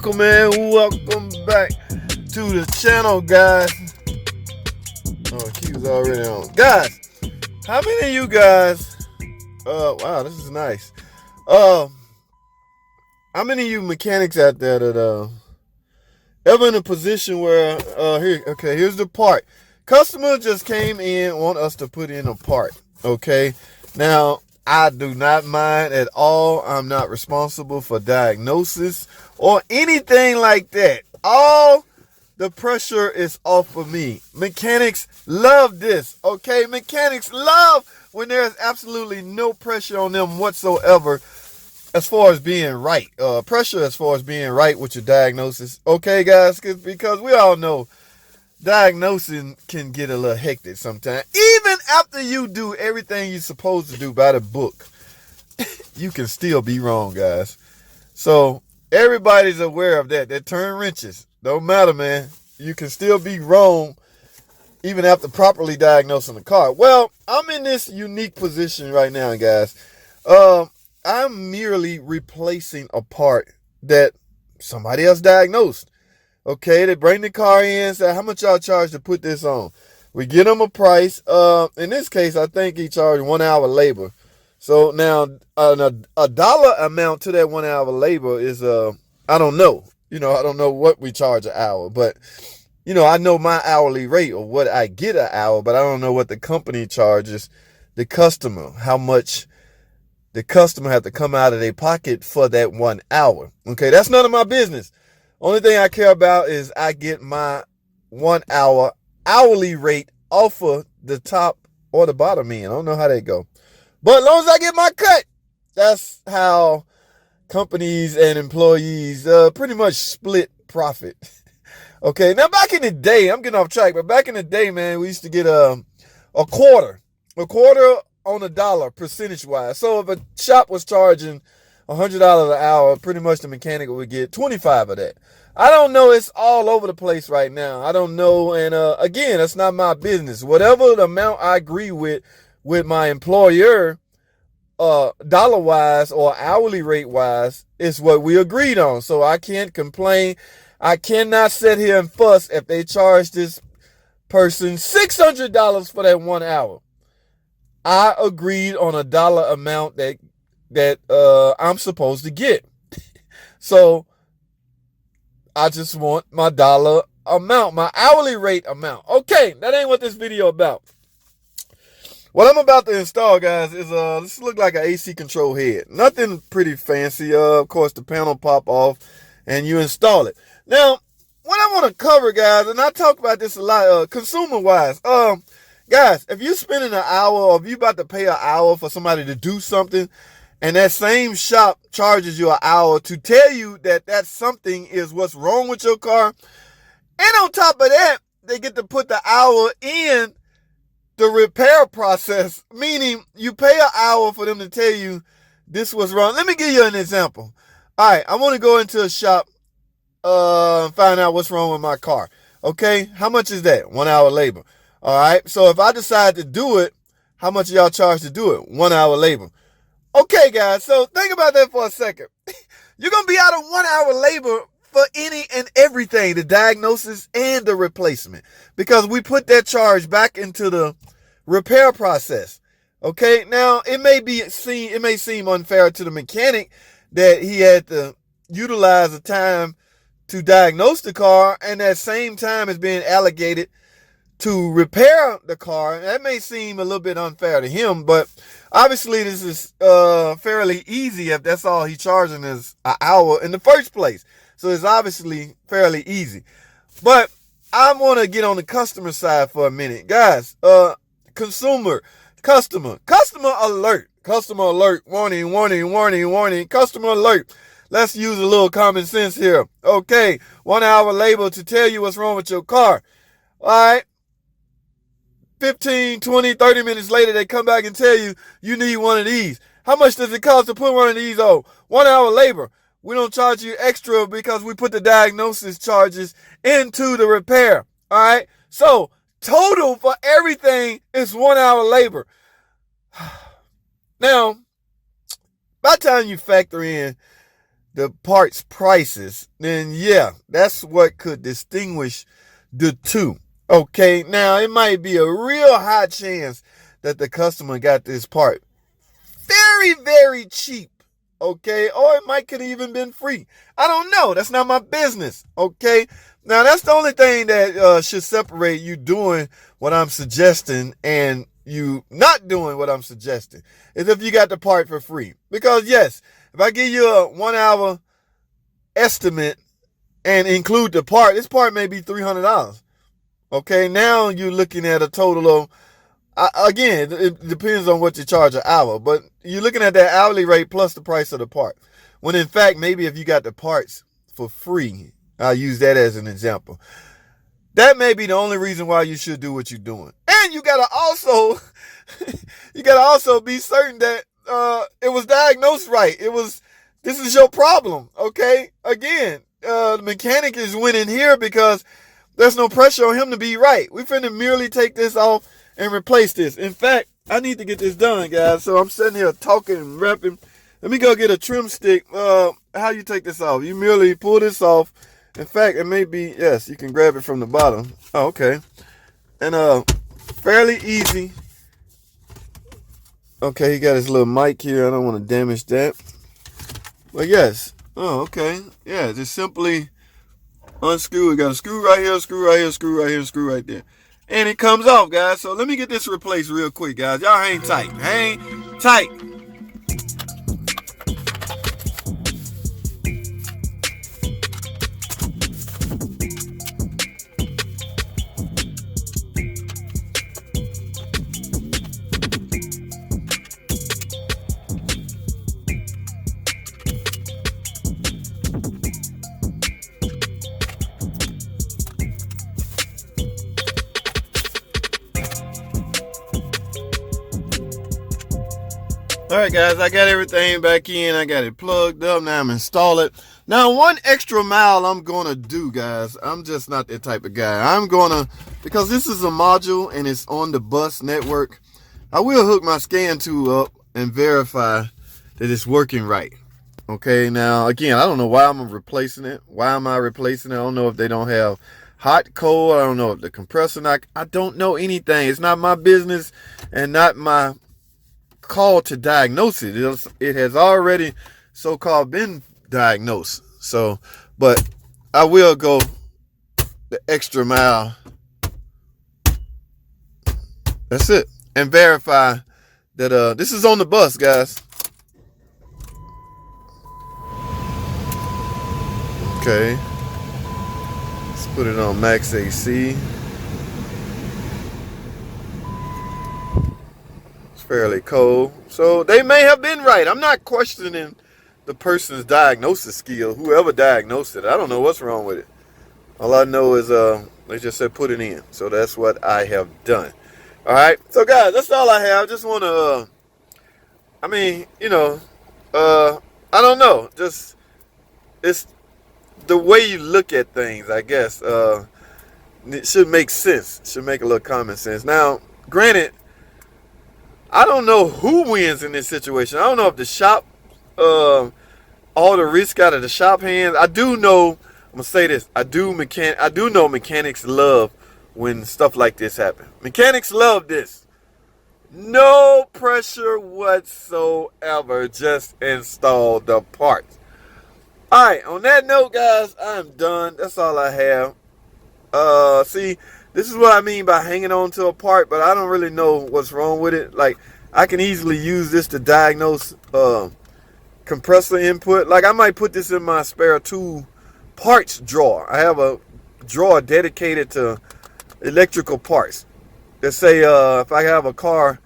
Welcome back to the channel, guys. Oh, key's already on. Guys, how many of you guys, wow, this is nice. How many of you mechanics out there that, ever in a position where, here's the part. Customer just came in, want us to put in a part, okay? Now, I do not mind at all. I'm not responsible for diagnosis or anything like that. All the pressure is off of me. Mechanics love this, okay? Mechanics love when there's absolutely no pressure on them whatsoever as far as being right. Pressure as far as being right with your diagnosis, okay, guys? Because we all know diagnosing can get a little hectic sometimes. Even after you do everything you're supposed to do by the book, you can still be wrong, guys. So everybody's aware of that. That turn wrenches. Don't matter, man. You can still be wrong even after properly diagnosing the car. Well, I'm in this unique position right now, guys. I'm merely replacing a part that somebody else diagnosed. Okay, they bring the car in, say, how much y'all charge to put this on? We get them a price. In this case, I think he charged 1 hour labor. So now a dollar amount to that 1 hour labor is, I don't know. I don't know what we charge an hour, but, I know my hourly rate or what I get an hour, but I don't know what the company charges the customer, how much the customer have to come out of their pocket for that 1 hour. Okay, that's none of my business. Only thing I care about is I get my 1 hour hourly rate off of the top or the bottom end. I don't know how they go. But as long as I get my cut, that's how companies and employees pretty much split profit. Okay, now back in the day, I'm getting off track, but back in the day, man, we used to get a quarter on a dollar percentage-wise. So if a shop was charging $100 an hour, pretty much the mechanic would get 25 of that. I don't know. It's all over the place right now. I don't know. And again, that's not my business. Whatever the amount I agree with my employer, dollar-wise or hourly rate-wise, is what we agreed on. So I can't complain. I cannot sit here and fuss if they charge this person $600 for that 1 hour. I agreed on a dollar amount that I'm supposed to get. So I just want my dollar amount, my hourly rate amount. Okay, that ain't what this video about. What I'm about to install, guys, is this look like an AC control head. Nothing pretty fancy. Of course, the panel pop off and you install it. Now, what I want to cover, guys, and I talk about this a lot, consumer-wise. Guys, if you're spending an hour or if you're about to pay an hour for somebody to do something, and that same shop charges you an hour to tell you that something is what's wrong with your car, and on top of that, they get to put the hour in the repair process, meaning you pay an hour for them to tell you this was wrong. Let me give you an example. All right, I want to go into a shop and find out what's wrong with my car. Okay, how much is that? 1 hour labor. All right, so if I decide to do it, how much y'all charge to do it? 1 hour labor. Okay, guys, so think about that for a second. You're going to be out of 1 hour labor for any and everything, the diagnosis and the replacement, because we put that charge back into the repair process. Okay, now it may seem unfair to the mechanic that he had to utilize the time to diagnose the car and that same time is being allocated to repair the car. That may seem a little bit unfair to him, but obviously this is fairly easy if that's all he's charging is an hour in the first place. So it's obviously fairly easy. But I want to get on the customer side for a minute. Guys, customer alert, warning, customer alert. Let's use a little common sense here. Okay, 1 hour labor to tell you what's wrong with your car. All right. 15, 20, 30 minutes later, they come back and tell you, you need one of these. How much does it cost to put one of these on? 1 hour labor. We don't charge you extra because we put the diagnosis charges into the repair. All right. So total for everything is 1 hour labor. Now, by the time you factor in the parts prices, then yeah, that's what could distinguish the two. Okay, now it might be a real high chance that the customer got this part very, very cheap. Okay, or it might could even been free. I don't know. That's not my business. Okay, now that's the only thing that should separate you doing what I'm suggesting and you not doing what I'm suggesting is if you got the part for free. Because yes, if I give you a 1 hour estimate and include the part, this part may be $300. Okay, now you're looking at a total of, again, it depends on what you charge an hour, but you're looking at that hourly rate plus the price of the part. When in fact, maybe if you got the parts for free, I'll use that as an example. That may be the only reason why you should do what you're doing. And you gotta also, be certain that it was diagnosed right. This is your problem, okay? Again, the mechanic is winning here because there's no pressure on him to be right. We finna merely take this off and replace this. In fact, I need to get this done, guys. So I'm sitting here talking and rapping. Let me go get a trim stick. How you take this off? You merely pull this off. In fact, it may be, yes, you can grab it from the bottom. Oh, okay. And fairly easy. Okay, he got his little mic here. I don't want to damage that. But yes. Oh, okay. Yeah, just simply unscrew. We got a screw right here, screw right here, screw right here, screw right there. And it comes off, guys. So let me get this replaced real quick, guys. Y'all hang tight. Hang tight. All right, guys, I got everything back in. I got it plugged up. Now I'm install it. Now, one extra mile I'm going to do, guys. I'm just not that type of guy. I'm going to, because this is a module and it's on the bus network, I will hook my scan tool up and verify that it's working right. Okay, now, again, I don't know why I'm replacing it. Why am I replacing it? I don't know if they don't have hot, cold. I don't know if the compressor not. I don't know anything. It's not my business and not my call to diagnose it. It has already so-called been diagnosed. So, but I will go the extra mile. That's it. And verify that this is on the bus, guys. Okay. Let's put it on max AC. Fairly cold. So they may have been right. I'm not questioning the person's diagnosis skill, whoever diagnosed it. I don't know what's wrong with it. All I know is they just said put it in. So that's what I have done. All right. So guys, that's all I have. Just want to I don't know. Just it's the way you look at things, I guess. It should make sense. It should make a little common sense. Now, granted, I don't know who wins in this situation. I don't know if the shop, all the risk out of the shop hands. I do know, I'm gonna say this. I do know mechanics love when stuff like this happens. Mechanics love this. No pressure whatsoever. Just install the parts. All right. On that note, guys, I'm done. That's all I have. See. This is what I mean by hanging on to a part, but I don't really know what's wrong with it. Like, I can easily use this to diagnose compressor input. Like, I might put this in my spare tool parts drawer. I have a drawer dedicated to electrical parts. Let's say if I have a car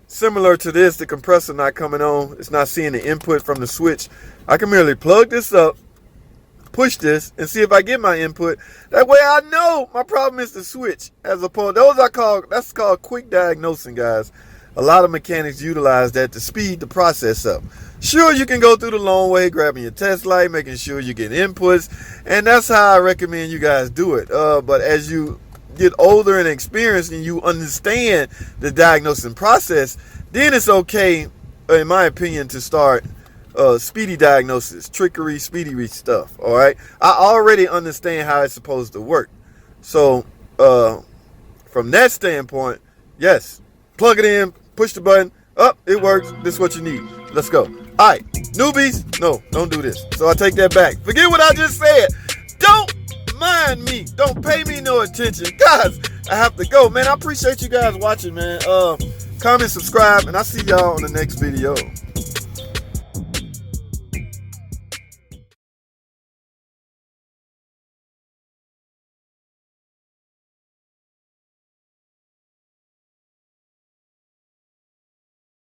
similar to this, the compressor not coming on, it's not seeing the input from the switch, I can merely plug this up, push this, and see if I get my input. That way I know my problem is the switch. As opposed, that's called quick diagnosing, guys. A lot of mechanics utilize that to speed the process up. Sure, you can go through the long way, grabbing your test light, making sure you get inputs, and that's how I recommend you guys do it. But as you get older and experienced and you understand the diagnosing process, then it's okay, in my opinion, to start speedy diagnosis, trickery, speedy reach stuff. All right, I already understand how it's supposed to work. So from that standpoint, yes, plug it in, push the button, up, it works. This is what you need. Let's go. All right, newbies, no, don't do this. So I take that back. Forget what I just said. Don't mind me. Don't pay me no attention. Guys, I have to go, man. I appreciate you guys watching, man. Comment, subscribe, and I'll see y'all on the next video.